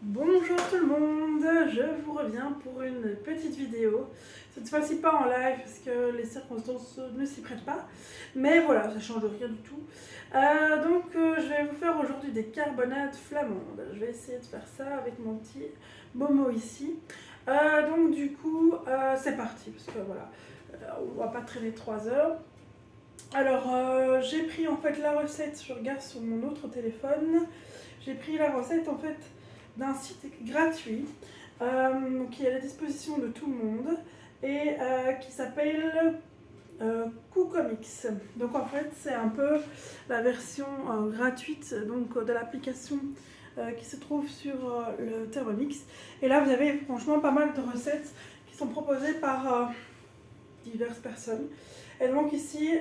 Bonjour tout le monde, je vous reviens pour une petite vidéo. Cette fois-ci pas en live parce que les circonstances ne s'y prêtent pas. Mais voilà, ça change rien du tout. Je vais vous faire aujourd'hui des carbonades flamandes. Je vais essayer de faire ça avec mon petit Momo ici. C'est parti parce que voilà, on va pas traîner 3 heures. Alors j'ai pris en fait la recette, je regarde sur mon autre téléphone. J'ai pris la recette en fait d'un site gratuit qui est à la disposition de tout le monde et qui s'appelle KuComics. Donc en fait c'est un peu la version gratuite donc, de l'application qui se trouve sur le Thermomix. Et là vous avez franchement pas mal de recettes qui sont proposées par diverses personnes. Et donc ici,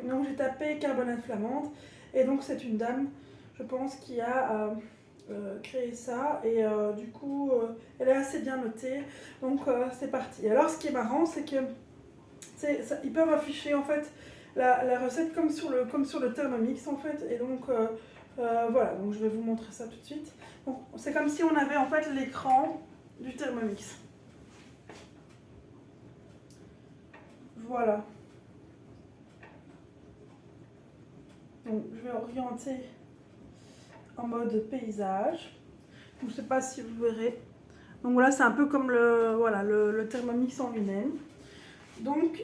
donc j'ai tapé carbonade flamande et donc c'est une dame, je pense, qui a créé ça et elle est assez bien notée. Donc c'est parti. Alors ce qui est marrant, c'est que ils peuvent afficher en fait la recette comme sur le Thermomix en fait. Et donc voilà, donc je vais vous montrer ça tout de suite. Donc c'est comme si on avait en fait l'écran du Thermomix. Voilà. Donc je vais orienter en mode paysage. Je ne sais pas si vous verrez. Donc voilà, c'est un peu comme le Thermomix en lui-même. Donc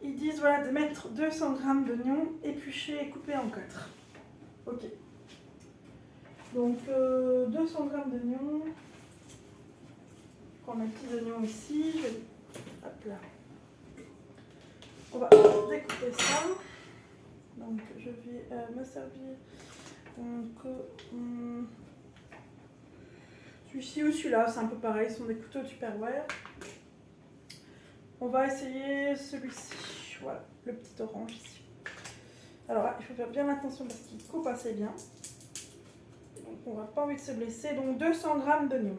ils disent voilà, de mettre 200 g d'oignons épluchés et coupés en 4. Ok. Donc 200 g d'oignons. Je prends mes petits oignons ici. Hop là. On va découper ça. Donc je vais me servir. Donc, celui-ci ou celui-là, c'est un peu pareil, ce sont des couteaux Tupperware. On va essayer celui-ci, voilà, le petit orange ici. Alors là, il faut faire bien attention parce qu'il coupe assez bien. Donc on n'a pas envie de se blesser. Donc 200 g d'oignons.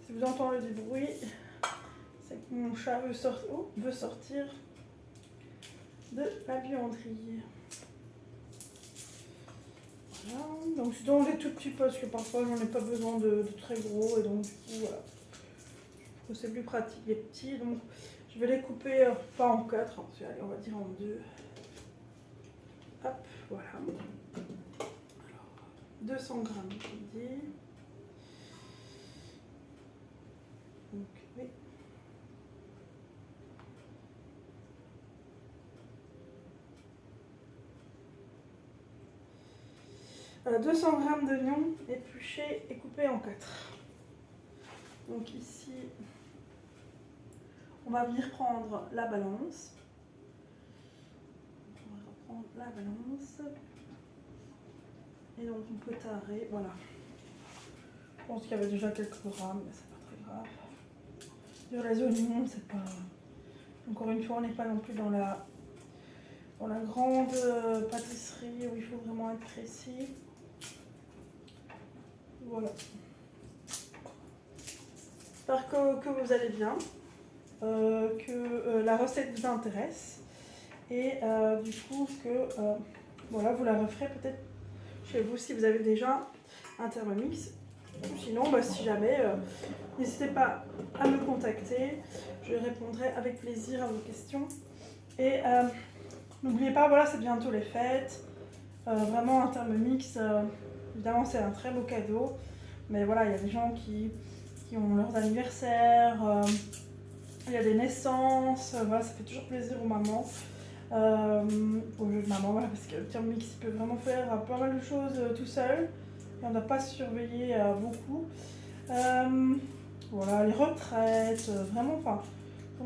Si vous entendez du bruit, c'est que mon chat veut sortir de la buanderie. Voilà. Donc c'est dans des tout petits parce que parfois j'en ai pas besoin de très gros et donc du coup voilà. C'est plus pratique les petits, donc je vais les couper pas en 4, hein, allez, on va dire en 2. Hop, voilà. Alors, 200 g, je dis. Donc, oui. Voilà, 200 g d'oignons épluchés et coupés en 4. Donc ici, on va venir prendre la balance. On va reprendre la balance. Et donc on peut tarer, voilà. Je pense qu'il y avait déjà quelques grammes, mais c'est pas très grave. Sur les oignons, c'est pas... Encore une fois, on n'est pas non plus dans la grande pâtisserie où il faut vraiment être précis. Voilà. J'espère que vous allez bien, que la recette vous intéresse et du coup que voilà, vous la referez peut-être chez vous si vous avez déjà un Thermomix. Sinon, si jamais, n'hésitez pas à me contacter, je répondrai avec plaisir à vos questions. Et n'oubliez pas, voilà, c'est bientôt les fêtes, vraiment un Thermomix, évidemment c'est un très beau cadeau, mais voilà, il y a des gens qui ont leurs anniversaires, il y a des naissances, voilà, ça fait toujours plaisir aux mamans, aux jeux de maman, voilà, parce que le Thermomix peut vraiment faire pas mal de choses tout seul, et on ne doit pas se surveiller beaucoup. Voilà, les retraites, vraiment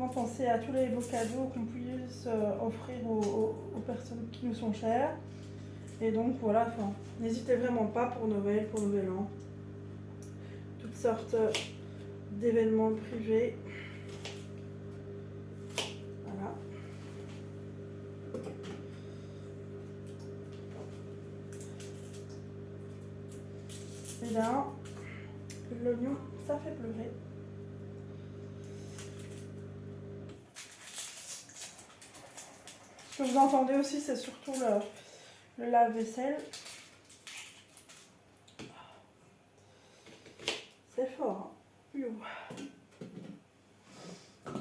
penser à tous les beaux cadeaux qu'on puisse offrir aux personnes qui nous sont chères. Et donc voilà, n'hésitez vraiment pas pour Noël, pour Nouvel An, toutes sortes d'événements privés. Voilà. Et là, l'oignon, ça fait pleurer. Ce que vous entendez aussi, c'est surtout le lave-vaisselle. très fort. Hein.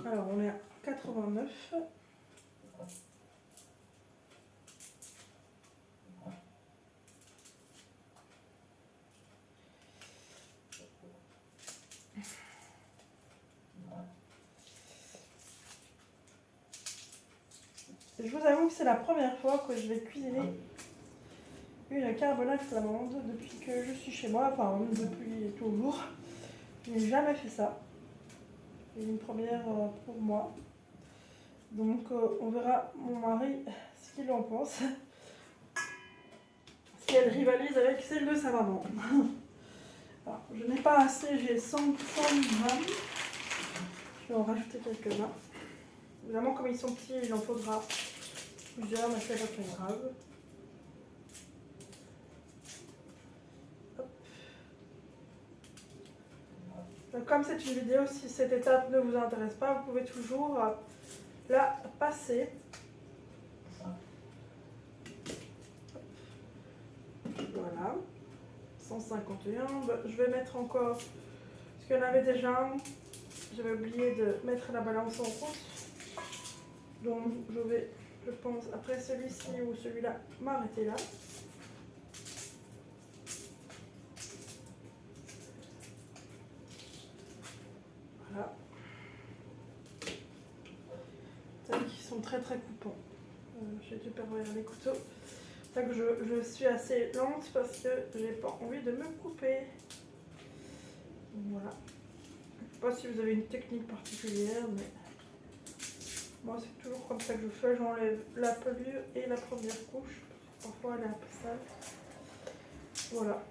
Alors on est à 89. Je vous avoue que c'est la première fois que je vais cuisiner une carbonade flamande depuis que je suis chez moi, enfin depuis toujours. Je n'ai jamais fait ça. C'est une première pour moi. Donc on verra mon mari ce qu'il en pense. Si elle rivalise avec celle de sa maman. Alors, je n'ai pas assez, j'ai 100 grammes. Je vais en rajouter quelques-uns. Évidemment, comme ils sont petits, il en faudra plusieurs, mais c'est pas très grave. Hop. Donc, comme c'est une vidéo, si cette étape ne vous intéresse pas, vous pouvez toujours la passer. Voilà. 151. Je vais mettre encore, parce qu'il y en avait déjà un. J'avais oublié de mettre la balance en route. Donc, je vais, je pense, après celui-ci ou celui-là, m'arrêter là. Voilà. Ils sont très très coupants. J'ai dû pervers les couteaux. C'est ça que je suis assez lente parce que j'ai pas envie de me couper. Voilà. Je ne sais pas si vous avez une technique particulière, mais moi c'est toujours comme ça que je fais. J'enlève la pelure et la première couche. Parfois elle est un peu sale. Voilà.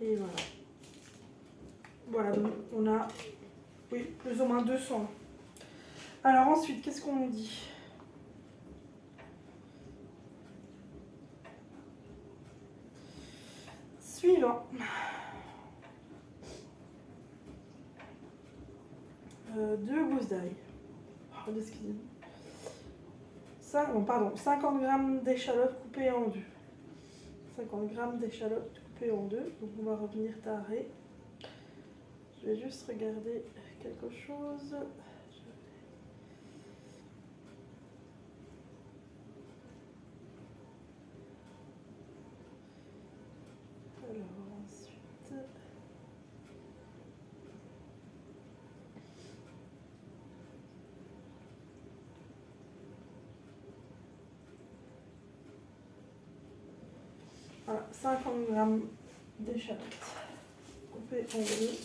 Et voilà. Voilà, donc on a, oui, plus ou moins 200. Alors ensuite, qu'est-ce qu'on nous dit ? Suivant. 2 gousses d'ail. Oh, excusez-moi. 50 g d'échalotes coupées en deux. 50 g d'échalotes coupées en deux. Donc on va revenir taré. Je vais juste regarder quelque chose. Alors ensuite... Voilà, 50 g d'échalotes coupées en deux.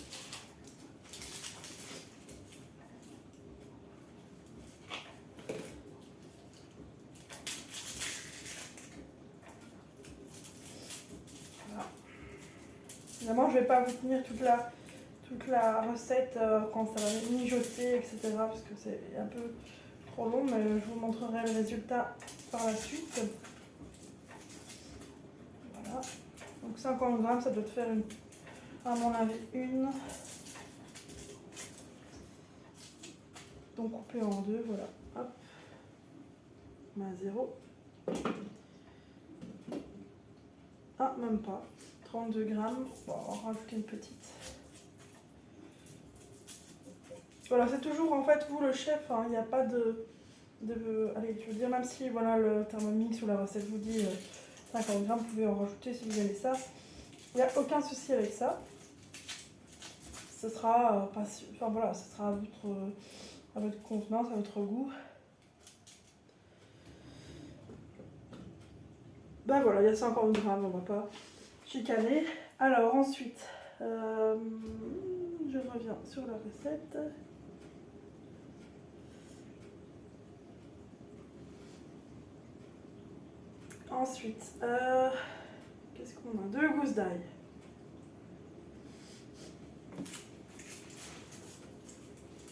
Voilà. Évidemment, je ne vais pas vous tenir toute la recette quand ça va mijoter, etc. parce que c'est un peu trop long, mais je vous montrerai le résultat par la suite. Voilà. Donc 50 g, ça doit te faire à mon avis une. Donc coupé en deux, voilà. Hop. On a 0. Ah, même pas. 32 g. Bon, on va rajouter une petite. Voilà, c'est toujours en fait vous le chef, hein, il n'y a pas de... Allez, je veux dire, même si voilà, le Thermomix ou la recette vous dit 50 g, vous pouvez en rajouter si vous aimez ça. Il n'y a aucun souci avec ça. Ce sera pas... Enfin voilà, ce sera à votre contenance, à votre goût. Ben voilà, il y a 50 g, on va pas chicaner. Alors ensuite, je reviens sur la recette. Ensuite, qu'est-ce qu'on a ? 2 gousses d'ail.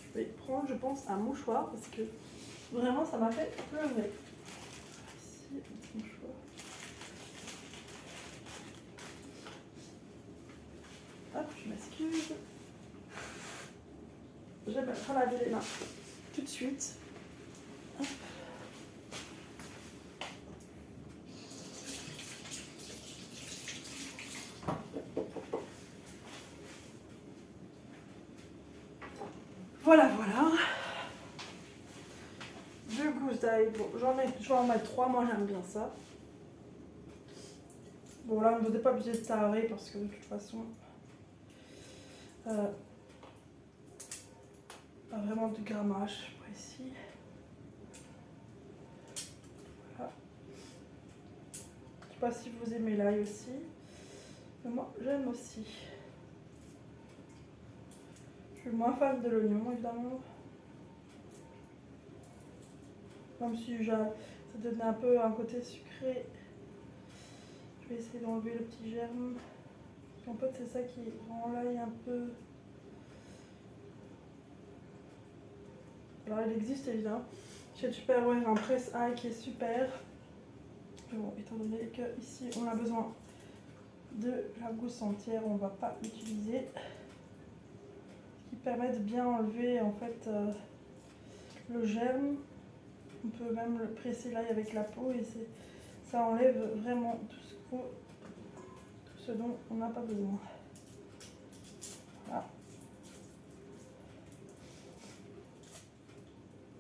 Je vais prendre, je pense, un mouchoir parce que vraiment ça m'a fait pleurer. Ici, un petit mouchoir. Hop, je m'excuse. Je vais me laver les mains tout de suite. Hop. Voilà, voilà. Deux gousses d'ail. Bon, je vais en mettre 3, moi j'aime bien ça. Bon, là, vous n'êtes pas obligé de s'arrêter parce que de toute façon, pas vraiment de grammage précis. Voilà. Je sais pas si vous aimez l'ail aussi, mais moi j'aime aussi. Je suis moins fan de l'oignon évidemment. Même si ça donne un peu un côté sucré. Je vais essayer d'enlever le petit germe. En fait, c'est ça qui rend l'ail un peu... Alors, il existe évidemment chez Tupperware un presse ail qui est super. Mais bon, étant donné que ici on a besoin de la gousse entière, on ne va pas l'utiliser. Ce qui permet de bien enlever en fait le germe. On peut même le presser l'ail avec la peau et ça enlève vraiment tout ce dont on n'a pas besoin. Voilà.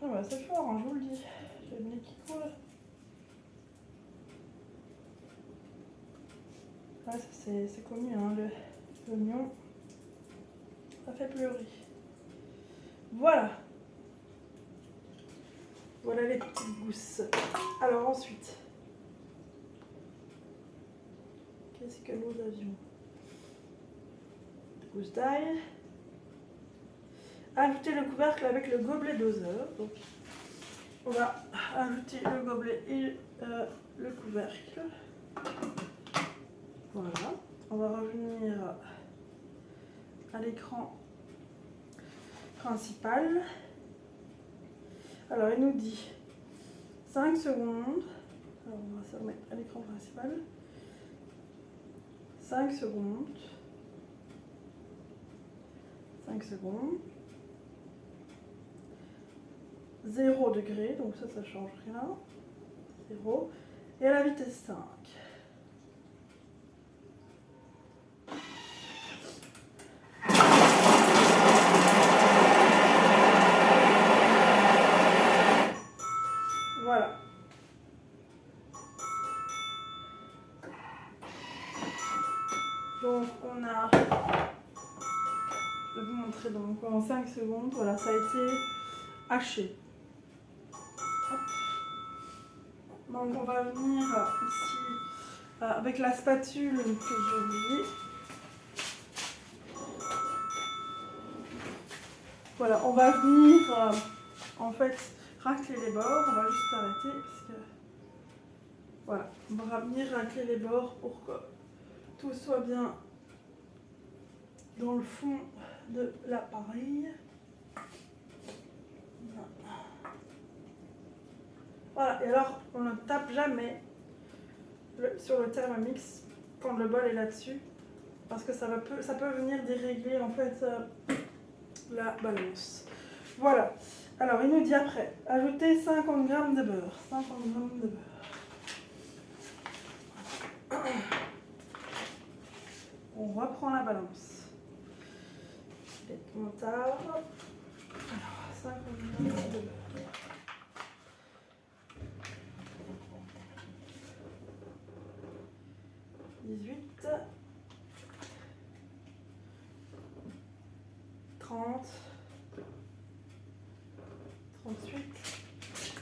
Ah bah c'est fort, hein, je vous le dis. J'ai le nez qui coule. Ouais, c'est connu, hein, l'oignon. Ça fait pleurer. Voilà. Voilà les petites gousses. Alors ensuite, qu'est-ce que nous avions? Gousse d'ail. Ajouter le couvercle avec le gobelet doseur. Donc, on va ajouter le gobelet et le couvercle. Voilà. On va revenir à l'écran principal. Alors, il nous dit 5 secondes. Alors, on va se remettre à l'écran principal. 5 secondes. 5 secondes. 0 degré, donc ça change rien. 0. Et à la vitesse 5. Voilà. Donc on a... Je vais vous montrer donc en 5 secondes. Voilà, ça a été haché. Donc on va venir ici avec la spatule que j'ai oubliée. Voilà, on va venir en fait racler les bords. On va juste arrêter parce que voilà, on va venir racler les bords pour que tout soit bien dans le fond de l'appareil. Voilà, et alors on ne tape jamais sur le Thermomix quand le bol est là-dessus parce que ça peut venir dérégler en fait la balance. Voilà, alors il nous dit après, ajouter 50 g de beurre. 50 g de beurre. On reprend la balance. On tape. Alors, 50 g de beurre. 18, 30, 38. Il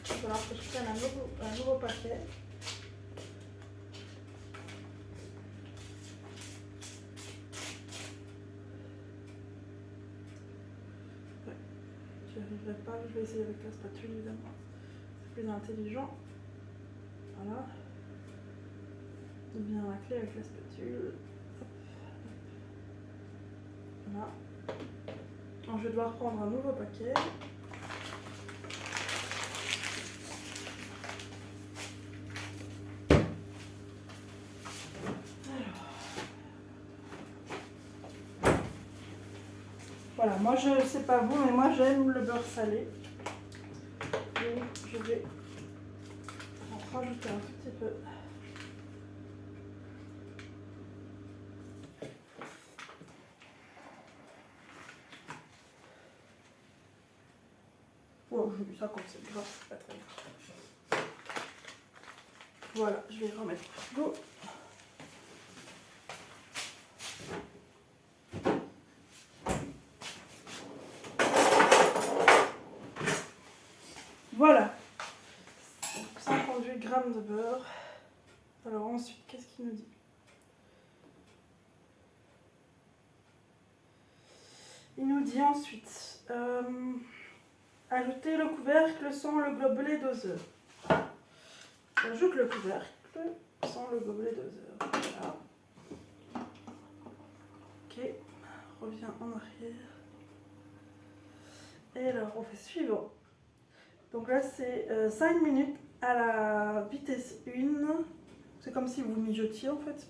va falloir que je prenne un nouveau paquet. Ouais, j'y arriverai pas, je vais essayer avec la spatule évidemment. C'est plus intelligent. Voilà. Bien racler avec la spatule. Voilà. Alors, je vais devoir prendre un nouveau paquet. Voilà, moi je sais pas vous, mais moi j'aime le beurre salé. Donc je vais en rajouter un tout petit peu. Oh, j'ai mis ça comme c'est grave, c'est pas très grave. Voilà, je vais remettre au frigo. Voilà. Donc, 58 grammes de beurre. Alors ensuite, qu'est-ce qu'il nous dit? Il nous dit ensuite, ajouter le couvercle sans le gobelet doseur. J'ajoute le couvercle sans le gobelet doseur. Voilà. Ok, reviens en arrière. Et alors, on fait suivant. Donc là, c'est 5 minutes à la vitesse 1. C'est comme si vous mijotiez en fait,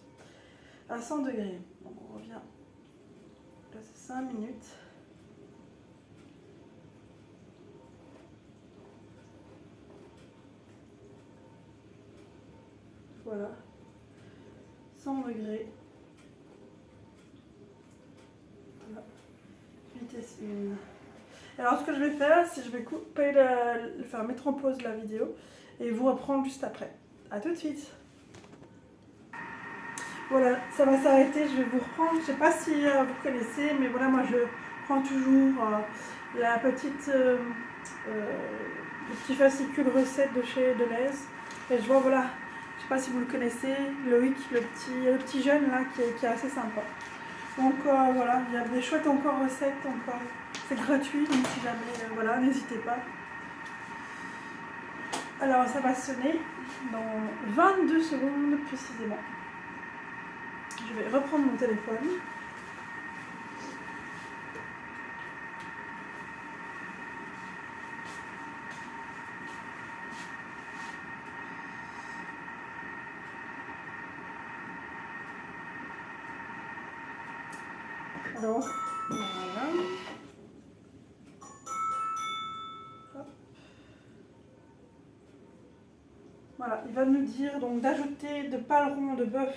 à 100 degrés. Donc on revient. Là, c'est 5 minutes. Voilà. 100 degrés. Voilà. Vitesse 1. Alors, ce que je vais faire, c'est que je vais couper faire mettre en pause la vidéo et vous reprendre juste après. A tout de suite. Voilà, ça va s'arrêter, je vais vous reprendre. Je ne sais pas si vous connaissez, mais voilà, moi je prends toujours la petite, le petit fascicule recette de chez Deleuze. Et je vois, voilà, je ne sais pas si vous le connaissez, Loïc, le petit jeune là qui est assez sympa. Donc voilà, il y a des chouettes encore recettes, encore. C'est gratuit, donc si jamais, voilà, n'hésitez pas. Alors ça va sonner dans 22 secondes précisément. Je vais reprendre mon téléphone. Alors, voilà. Hop. Voilà, il va nous dire donc d'ajouter de paleron de bœuf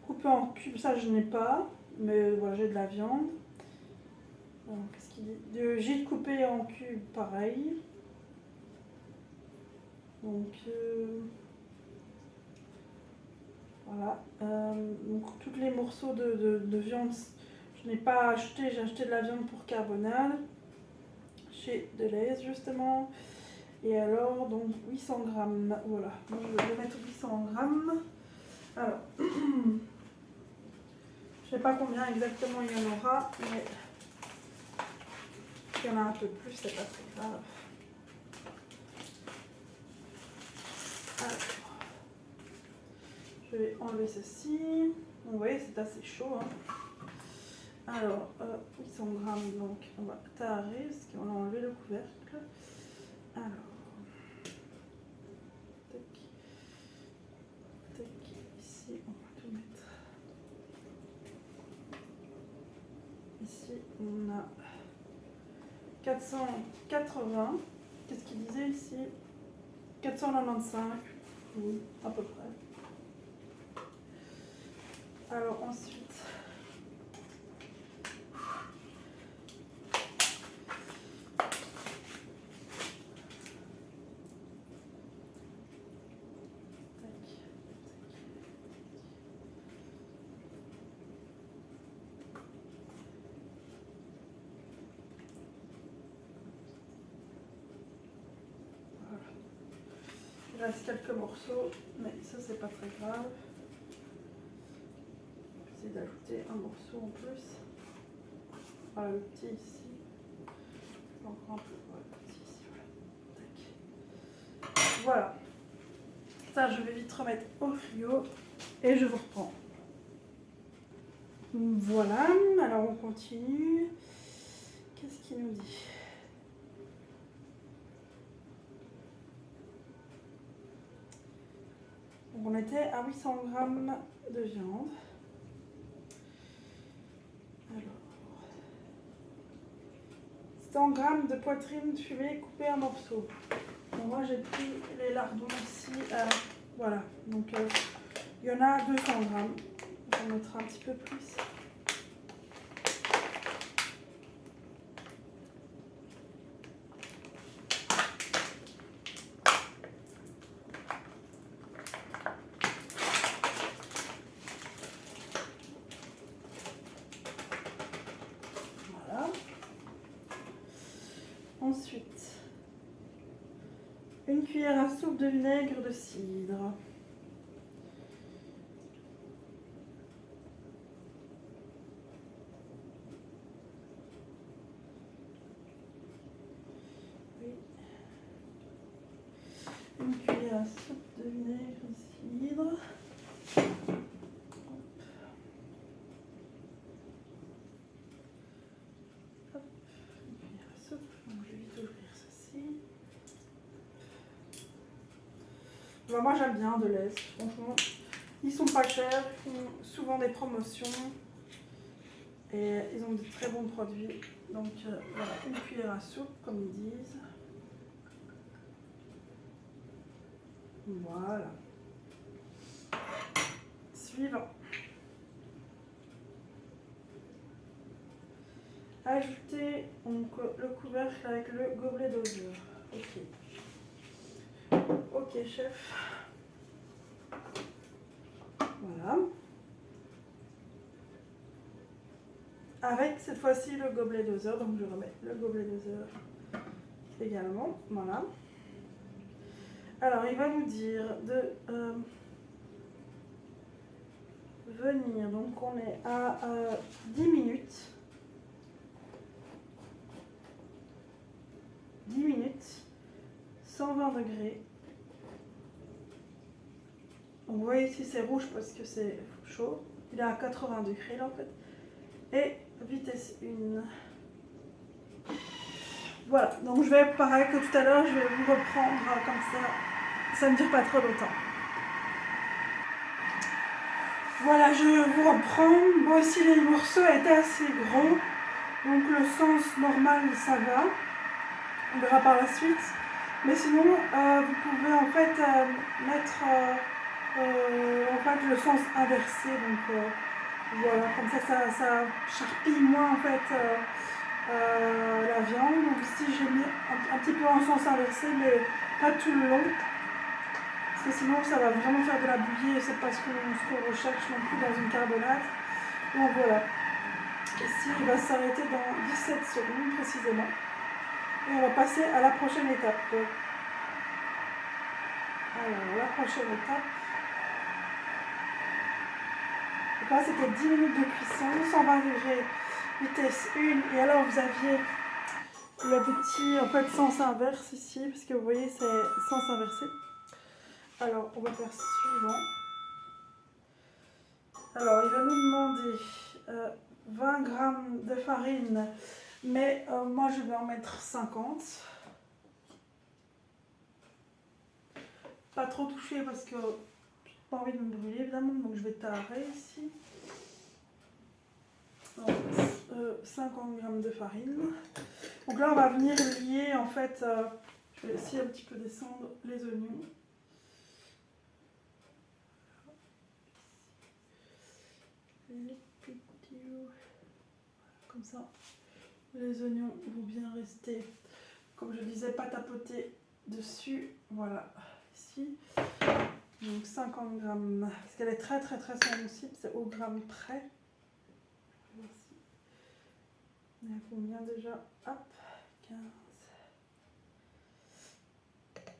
coupé en cubes. Ça, je n'ai pas, mais voilà, j'ai de la viande. Qu'est-ce qu'il dit? De gîte coupé en cubes, pareil. Donc, voilà. Donc, tous les morceaux de viande, je n'ai pas acheté. J'ai acheté de la viande pour carbonade chez Deleuze, justement. Et alors, donc 800 grammes. Voilà, donc, je vais mettre 800 grammes. Alors, je ne sais pas combien exactement il y en aura, mais s'il y en a un peu plus, c'est pas très grave. Alors, je vais enlever ceci. Vous voyez, c'est assez chaud. Hein. Alors, 800 grammes, donc on va tarer, parce qu'on a enlevé le couvercle. Alors, tac, tac, ici, on va tout mettre. Ici, on a 480. Qu'est-ce qu'il disait ici? 495. Oui, à peu près. Alors ensuite, il reste quelques morceaux, mais ça c'est pas très grave. Je vais essayer d'ajouter un morceau en plus. Voilà, le petit ici. Encore un peu. Voilà, le petit ici. Voilà. Tac. Voilà. Ça, je vais vite remettre au frigo et je vous reprends. Voilà. Alors on continue. Qu'est-ce qu'il nous dit? On était à 800 grammes de viande. Alors, 100 grammes de poitrine fumée coupée en morceaux. Bon, moi j'ai pris les lardons ici. Voilà, donc il y en a 200 grammes. On va mettre un petit peu plus. Une cuillère à soupe de vinaigre de cidre. Une cuillère à soupe de vinaigre de cidre. Hop. Une cuillère à soupe. Donc je vais vite ouvrir ceci. Ben, moi j'aime bien Delhaize, franchement. Ils sont pas chers, ils font souvent des promotions. Et ils ont de très bons produits. Donc voilà, une cuillère à soupe, comme ils disent. Voilà. Suivant. Ajouter donc, le couvercle avec le gobelet doseur. Ok. Ok, chef. Voilà. Avec cette fois-ci le gobelet doseur. Donc je remets le gobelet doseur également. Voilà. Alors il va nous dire de venir. Donc on est à 10 minutes. 10 minutes, 120 degrés. Donc vous voyez ici c'est rouge parce que c'est chaud. Il est à 80 degrés là en fait. Et vitesse 1. Voilà, donc je vais, pareil que tout à l'heure, je vais vous reprendre comme ça ne dure pas trop longtemps. Voilà, je vous reprends. Bon, ici les morceaux étaient assez gros, donc le sens normal ça va. On verra par la suite. Mais sinon, vous pouvez en fait mettre le sens inversé. Donc voilà, comme ça charpille moins en fait la viande. Donc ici j'ai mis un petit peu en sens inversé, mais pas tout le long. Parce que sinon ça va vraiment faire de la bouillie et c'est pas ce qu'on recherche non plus dans une carbonate. Donc voilà. Ici il va s'arrêter dans 17 secondes précisément. Et on va passer à la prochaine étape. Alors, la prochaine étape. Donc là, c'était 10 minutes de cuisson, 120 degrés, vitesse 1. Et alors, vous aviez le petit en fait, sens inverse ici, parce que vous voyez, c'est sens inversé. Alors, on va faire suivant. Alors, il va nous demander 20 g de farine, mais moi, je vais en mettre 50. Pas trop touché parce que j'ai pas envie de me brûler évidemment, donc je vais tarer ici. Donc, 50 g de farine. Donc là on va venir lier en fait, je vais essayer un petit peu descendre les oignons. Comme ça, les oignons vont bien rester, comme je disais, pas tapoter dessus. Voilà, ici. Donc 50 g, parce qu'elle est très sensible, c'est au gramme près. Voici. On est à combien déjà? Hop, 15.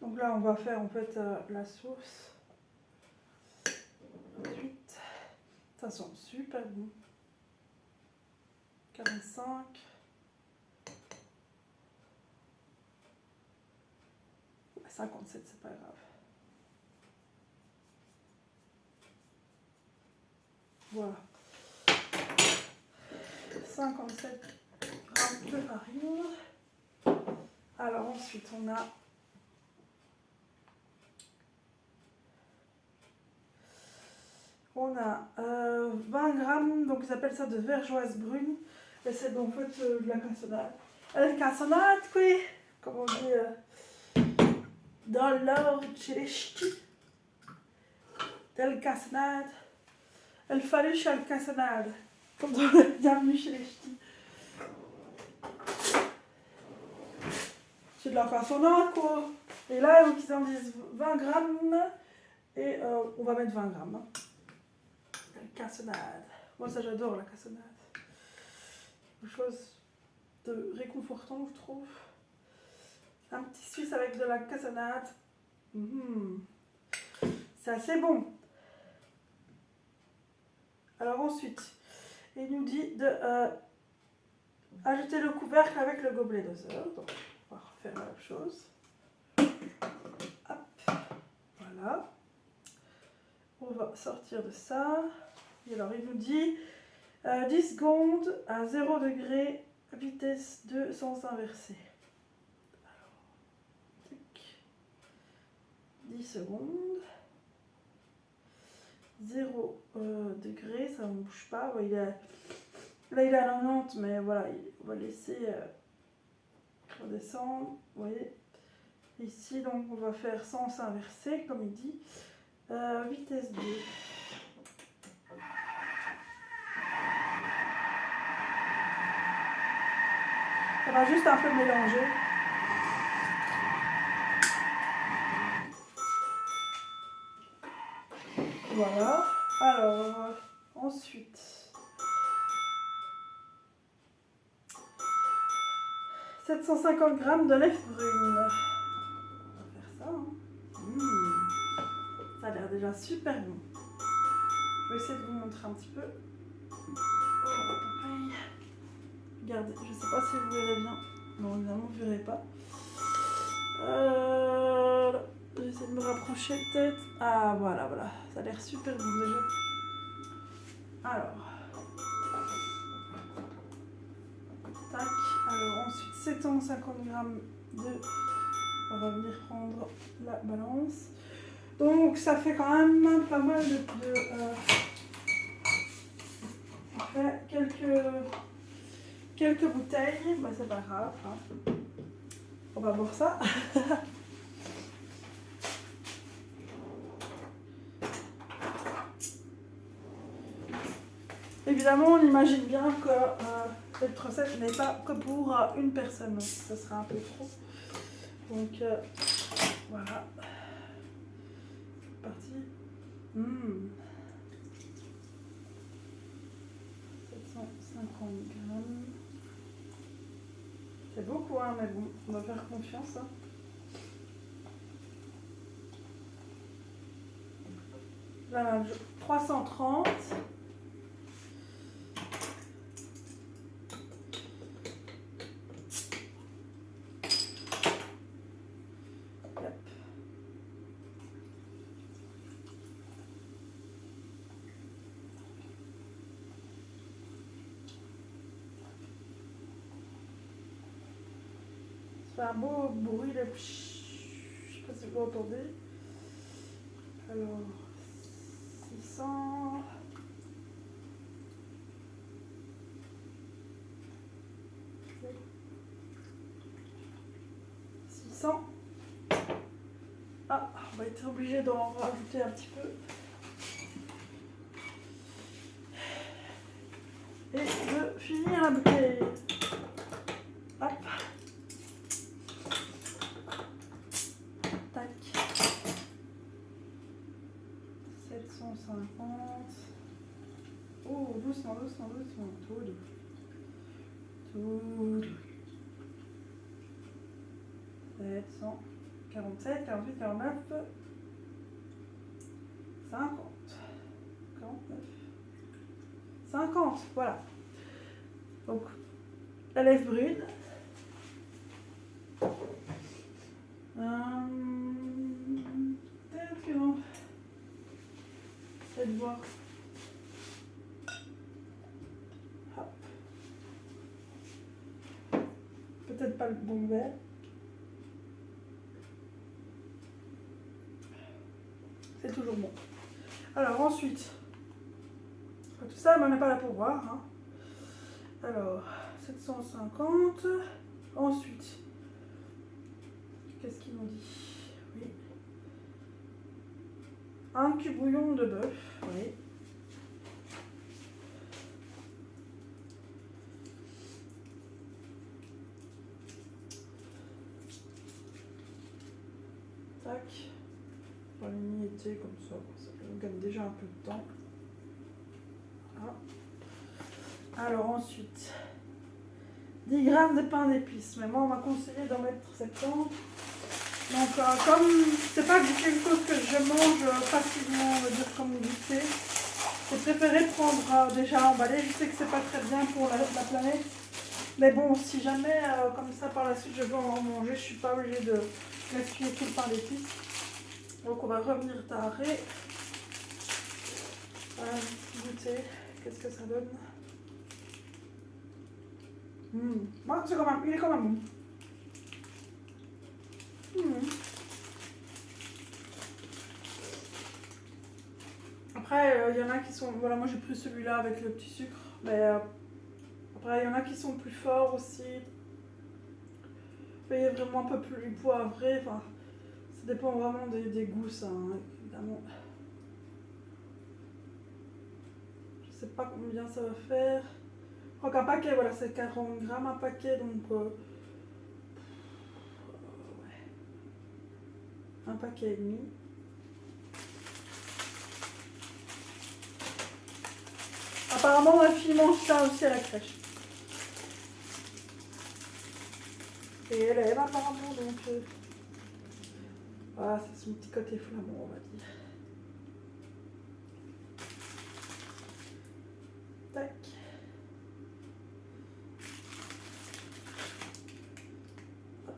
Donc là on va faire en fait la sauce. 28. Ça sent super bon. 45. Ouais, 57, c'est pas grave. Voilà. 57 g de farine. Alors ensuite on a On a 20 g, donc ils appellent ça de vergeoise brune. Et c'est donc en fait de la cassonade. La cassonade, quoi, comme on dit dans l'ordre chez les ch'tis. Del cassonade. Elle fallait chez le cassonade. Comme dans le bienvenue chez les ch'tis. C'est de la cassonade, quoi. Et là, donc, ils en disent 20 g. Et on va mettre 20 g. Hein. Cassonade. Moi, ça, j'adore la cassonade. Quelque chose de réconfortant, je trouve. Un petit suisse avec de la cassonade. C'est assez bon. Alors ensuite, il nous dit de ajouter le couvercle avec le gobelet doseur. Donc on va refaire la même chose. Hop, voilà. On va sortir de ça. Et alors il nous dit 10 secondes à 0 degré, vitesse 2 sans inverser. Alors, 10 secondes. 0 degré, ça ne bouge pas. Ouais, là il est à 90, mais voilà, on va laisser redescendre. Vous voyez, ici donc on va faire sens inversé, comme il dit, vitesse 2. Ça va juste un peu mélanger. Voilà. Alors, ensuite, « 750 g de lèvres brunes. » On va faire ça. Hein. Ça a l'air déjà super bon. Je vais essayer de vous montrer un petit peu. Regardez, je ne sais pas si vous verrez bien. Non, évidemment, vous ne verrez pas. J'essaie de me rapprocher peut-être. Ah, voilà, voilà. Ça a l'air super bon déjà. Alors. Tac. Alors, ensuite, 750 g de... On va venir prendre la balance. Donc, ça fait quand même pas mal de on fait quelques bouteilles. Bah, c'est pas grave. Hein. On va boire ça. Évidemment, on imagine bien que cette recette n'est pas que pour une personne, donc ça sera un peu trop. Donc voilà, c'est parti. 750 grammes. C'est beaucoup, hein, mais bon, on va faire confiance. Hein. Là, 330. C'est un beau bruit de je sais pas si vous entendez. Alors 600. Ah, on va être obligé d'en rajouter un petit peu. Et de finir la bouteille. Hop. Tac. 750. Oh, doucement, doucement, doucement. Tout doux. Tout doux. 747, 48, 49, 50. 49. 50, voilà. Donc, la lèvre brune. Peut-être que non. Essaye de voir. Hop. Peut-être pas le bon verre. C'est toujours bon. Alors ensuite, tout ça, mais on n'est pas là pour boire. Hein. Alors, 750. Ensuite, qu'est-ce qu'il nous dit? Oui. Un cube bouillon de bœuf. Oui. Tac. On va les mietter comme ça. Ça nous gagne déjà un peu de temps. Voilà. Alors ensuite, 10 grammes de pain d'épices. Mais moi, on m'a conseillé d'en mettre 70. Donc, comme c'est pas quelque chose que je mange facilement, on va dire comme goûter, j'ai préféré prendre déjà emballé. Je sais que c'est pas très bien pour la planète. Mais bon, si jamais, comme ça, par la suite, je veux en manger, je suis pas obligée de gaspiller tout le pain d'épices. Donc, on va revenir taré. Goûter, qu'est-ce que ça donne? Moi, c'est quand même, il est quand même bon. Après, il y en a qui sont... Voilà, moi j'ai pris celui-là avec le petit sucre. Mais après, il y en a qui sont plus forts aussi. Il est vraiment un peu plus poivré. Enfin, ça dépend vraiment des goûts, ça, hein, évidemment. Je sais pas combien ça va faire. Je crois qu'un paquet, voilà, c'est 40 grammes un paquet, donc... ouais. Un paquet et demi. Apparemment, ma fille mange ça aussi à la crèche. Et elle aime apparemment, donc... Voilà, c'est son petit côté flamand, on va dire. Tac. Hop.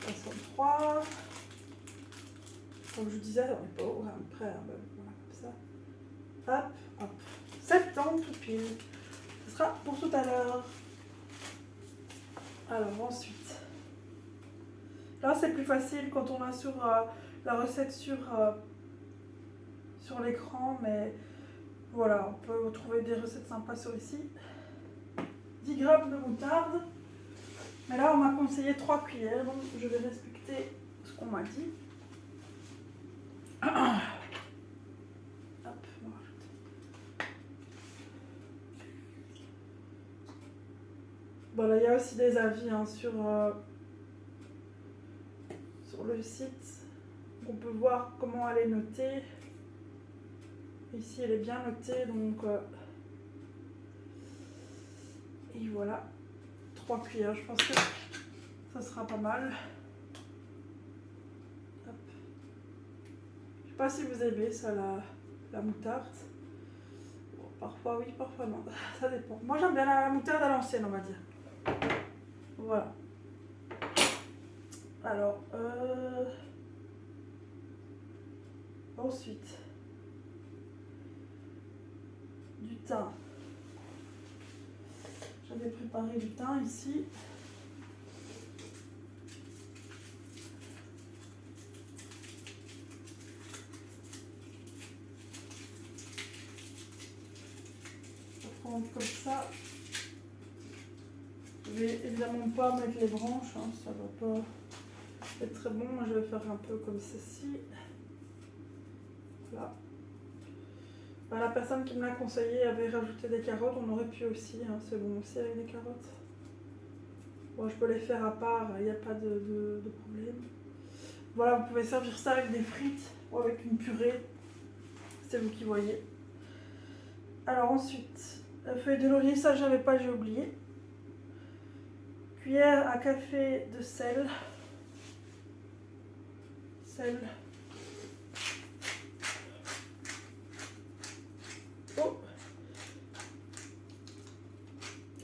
63. Comme je disais, on n'est pas au gramme près, hein, ben, voilà, comme ça. Hop, hop. 70 tout pile. Ce sera pour tout à l'heure. Alors ensuite, là c'est plus facile quand on a sur la recette sur l'écran, mais voilà, on peut trouver des recettes sympas sur ici. 10 grammes de moutarde, mais là on m'a conseillé 3 cuillères, donc je vais respecter ce qu'on m'a dit. Hop, on rajoute. Voilà, il y a aussi des avis hein, sur le site. On peut voir comment elle est notée. Ici, elle est bien notée, donc... et voilà, 3 cuillères, je pense que ça sera pas mal. Hop. Je sais pas si vous aimez ça, la moutarde. Bon, parfois oui, parfois non, ça dépend. Moi, j'aime bien la moutarde à l'ancienne, on va dire. Voilà. Alors, ensuite, du thym. J'avais préparé du thym ici. Je vais prendre comme ça. Je vais évidemment pas mettre les branches, hein, ça va pas être très bon. Moi, je vais faire un peu comme ceci. Voilà. Bah, la personne qui me l'a conseillé avait rajouté des carottes, on aurait pu aussi, hein, c'est bon aussi avec des carottes. Bon, je peux les faire à part, il n'y a pas de problème. Voilà, vous pouvez servir ça avec des frites ou avec une purée, c'est vous qui voyez. Alors ensuite, la feuille de laurier, ça j'avais pas, j'ai oublié. Cuillère à café de sel. Sel. Oh,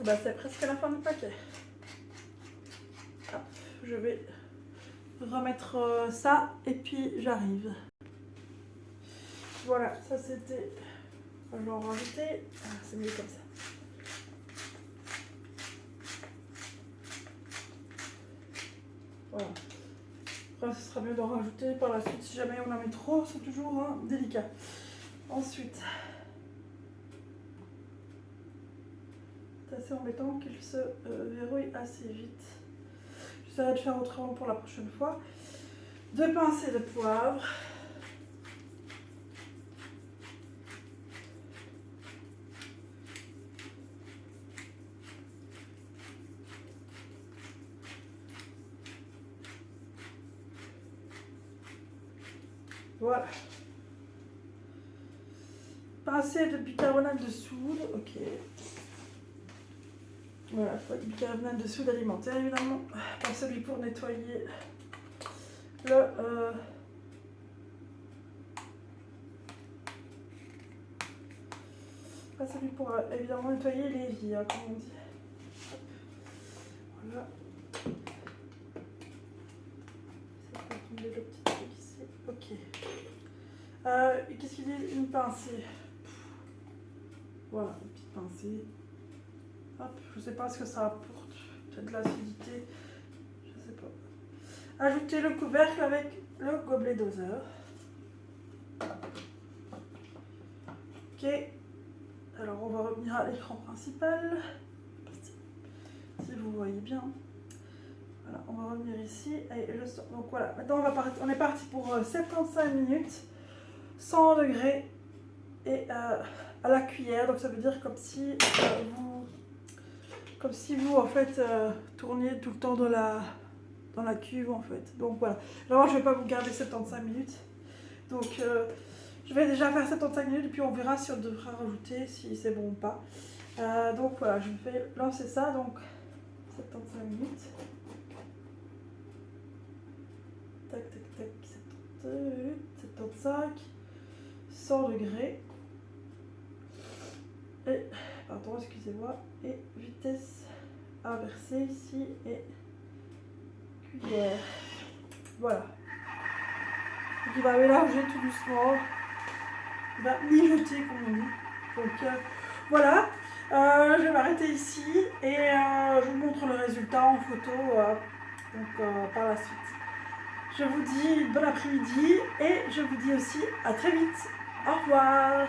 bah, c'est presque la fin du paquet. Hop, je vais remettre ça et puis j'arrive. Voilà, ça c'était... Je vais en rajouter. Ah, c'est mieux comme ça. Voilà. Après, ce sera mieux d'en rajouter par la suite. Si jamais on en met trop, c'est toujours hein, délicat. Ensuite, c'est assez embêtant qu'il se verrouille assez vite. J'essaierai de faire autrement pour la prochaine fois. 2 pincées de poivre. Voilà. pincée de bicarbonate de soude, ok. Voilà, bicarbonate de soude alimentaire évidemment, pas celui pour nettoyer le... pas celui pour évidemment nettoyer les vies, hein, comme on dit. Hop. Voilà. Ça peut tomber le petit truc ici, ok. Qu'est-ce qu'il dit? Une pincée. Voilà, une petite pincée. Hop, je sais pas ce que ça apporte. Peut-être de l'acidité. Je sais pas. Ajoutez le couvercle avec le gobelet doseur. Ok. Alors on va revenir à l'écran principal. Si vous voyez bien. Voilà, on va revenir ici. Et donc voilà, maintenant on est parti pour 75 minutes. 100 degrés et à la cuillère, donc ça veut dire comme si vous en fait tourniez tout le temps dans la cuve en fait. Donc voilà, alors je vais pas vous garder 75 minutes, donc je vais déjà faire 75 minutes et puis on verra si on devra rajouter, si c'est bon ou pas. Donc voilà, je vais lancer ça, donc 75 minutes. Tac tac tac, 75, 100 degrés. Et, pardon, excusez-moi, et vitesse inversée ici et cuillère. Voilà. Donc il va mélanger tout doucement. Il va mijoter comme on dit. Donc voilà. Je vais m'arrêter ici et je vous montre le résultat en photo par la suite. Je vous dis bon après-midi et je vous dis aussi à très vite. Au revoir.